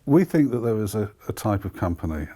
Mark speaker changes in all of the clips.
Speaker 1: We think that there is a type of company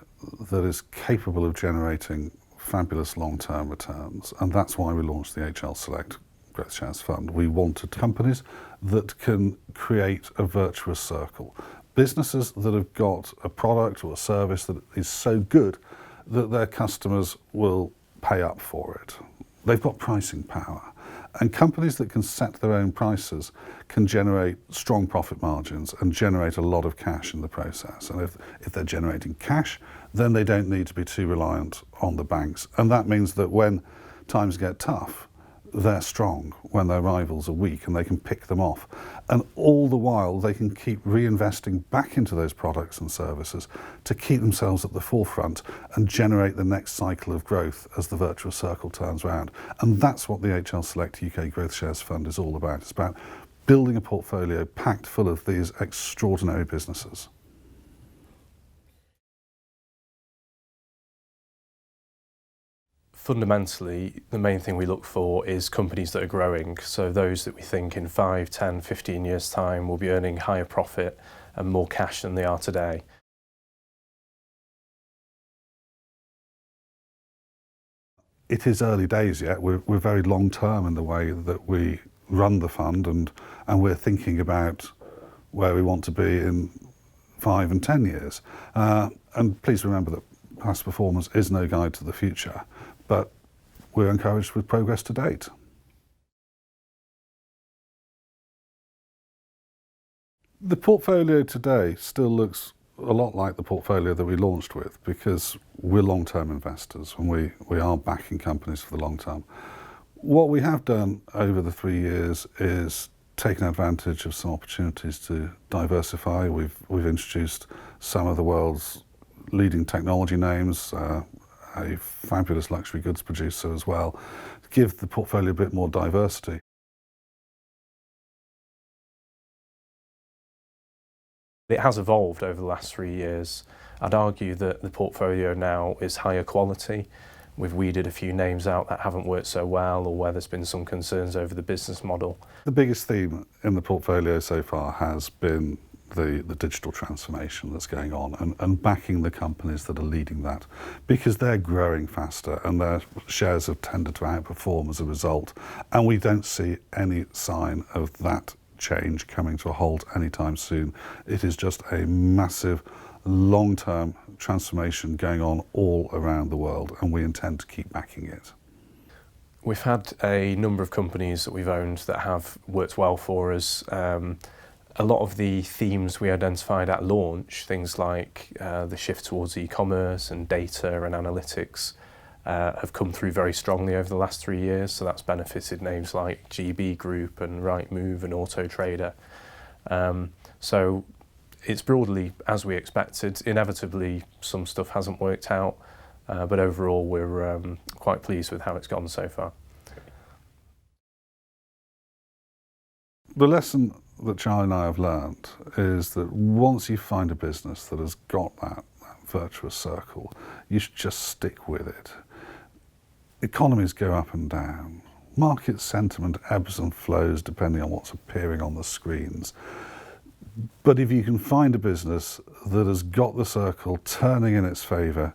Speaker 1: that is capable of generating fabulous long-term returns, and that's why we launched the HL Select Growth Shares Fund. We wanted companies that can create a virtuous circle. Businesses that have got a product or a service that is so good that their customers will pay up for it. They've got pricing power. And companies that can set their own prices can generate strong profit margins and generate a lot of cash in the process. And if they're generating cash, then they don't need to be too reliant on the banks. And that means that when times get tough, they're strong when their rivals are weak, and they can pick them off. And all the while, they can keep reinvesting back into those products and services to keep themselves at the forefront and generate the next cycle of growth as the virtuous circle turns around. And that's what the HL Select UK Growth Shares Fund is all about. It's about building a portfolio packed full of these extraordinary businesses.
Speaker 2: Fundamentally, the main thing we look for is companies that are growing. So those that we think in 5, 10, 15 years' time will be earning higher profit and more cash than they are today.
Speaker 1: It is early days yet. We're very long term in the way that we run the fund, and we're thinking about where we want to be in 5 and 10 years. And please remember that past performance is no guide to the future, but we're encouraged with progress to date. The portfolio today still looks a lot like the portfolio that we launched with, because we're long-term investors and we are backing companies for the long term. What we have done over the 3 years is taken advantage of some opportunities to diversify. We've introduced some of the world's leading technology names, a fabulous luxury goods producer as well, to give the portfolio a bit more diversity.
Speaker 2: It has evolved over the last 3 years. I'd argue that the portfolio now is higher quality. We've weeded a few names out that haven't worked so well, or where there's been some concerns over the business model.
Speaker 1: The biggest theme in the portfolio so far has been the digital transformation that's going on, and backing the companies that are leading that, because they're growing faster and their shares have tended to outperform as a result. And we don't see any sign of that change coming to a halt anytime soon. It is just a massive long-term transformation going on all around the world, and we intend to keep backing it.
Speaker 2: We've had a number of companies that we've owned that have worked well for us. A lot of the themes we identified at launch, things like the shift towards e-commerce and data and analytics, have come through very strongly over the last 3 years. So that's benefited names like GB Group and Rightmove and Auto Trader. So it's broadly as we expected. Inevitably, some stuff hasn't worked out, but overall we're quite pleased with how it's gone so far.
Speaker 1: The lesson that Charlie and I have learned is that once you find a business that has got that virtuous circle, you should just stick with it. Economies go up and down. Market sentiment ebbs and flows depending on what's appearing on the screens. But if you can find a business that has got the circle turning in its favour,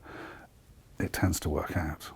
Speaker 1: it tends to work out.